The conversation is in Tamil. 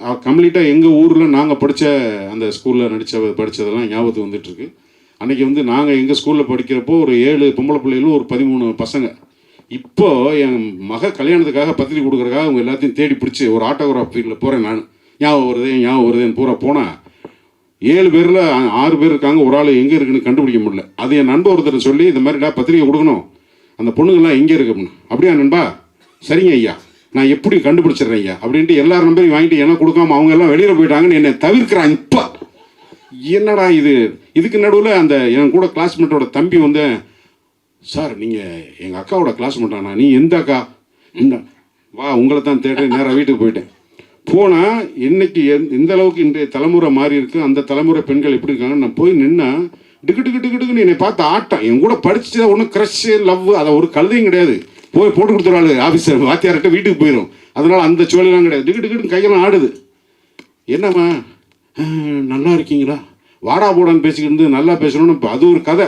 கம்ப்ளீட்டாக எங்கள் ஊரில் நாங்கள் படித்த அந்த ஸ்கூலில் படித்ததெல்லாம் ஞாபகத்துக்கு வந்துட்டுருக்கு. அன்றைக்கி வந்து நாங்கள் எங்கள் ஸ்கூலில் படிக்கிறப்போ ஒரு 7 பொம்பளை பிள்ளைகளும் ஒரு 13 பசங்க. இப்போது என் மக கல்யாணத்துக்காக பத்திரிக்கை கொடுக்குறக்காக அவங்க எல்லாத்தையும் தேடி பிடிச்சி ஒரு ஆட்டோகிராஃப் ஃபீல்டில் போகிறேன் நான். ஞாபகம் வருதுன்னு பூரா போனால் 7 பேரில் 6 பேர் இருக்காங்க. ஒரு ஆள் எங்கே இருக்குன்னு கண்டுபிடிக்க முடியல. அது என் நண்பர் ஒருத்தர் சொல்லி இந்த மாதிரிடா பத்திரிக்கை கொடுக்கணும், அந்த பொண்ணுங்கள்லாம் எங்கே இருக்கு அப்படின்னு. அப்படியா நண்பா, சரிங்க ஐயா, நான் எப்படி கண்டுபிடிச்சிடுறேன் ஐயா அப்படின்ட்டு எல்லார் நம்பரையும் வாங்கிட்டு எனக்கு கொடுக்காம அவங்க எல்லாம் வெளியில் போயிட்டாங்கன்னு என்னை தவிர்க்கிறான். இப்போ என்னடா இது? இதுக்கு நடுவில் அந்த என் கூட கிளாஸ்மேட்டோட தம்பி வந்து, சார் நீங்கள் எங்கள் அக்காவோட கிளாஸ்மேட்டானா? நீ எந்த அக்கா? இந்த வா, உங்களை தான் தேடுறேன். நேராக வீட்டுக்கு போயிட்டேன். போனால் இன்னைக்கு எந்த அளவுக்கு இன்றைய தலைமுறை மாறி இருக்கு, அந்த தலைமுறை பெண்கள் எப்படி இருக்காங்க. நான் போய் நின்னா டிக்குன்னு என்னை பார்த்து ஆட்டம். என் கூட படிச்சுட்டு ஒன்றும் க்ரஷ்ஷு லவ் அதை ஒரு கழுதையும் கிடையாது. போய் போட்டு கொடுத்துருவாள் ஆஃபீஸர், வாத்தியார்கிட்ட வீட்டுக்கு போயிடும். அதனால் அந்த சோழிலாம் கிடையாது. டிக்குன்னு கையெல்லாம் ஆடுது. என்னம்மா நல்லா இருக்கீங்களா, வாடா போடான்னு பேசிக்கிட்டு இருந்து நல்லா பேசணும்னு. இப்போ அது ஒரு கதை.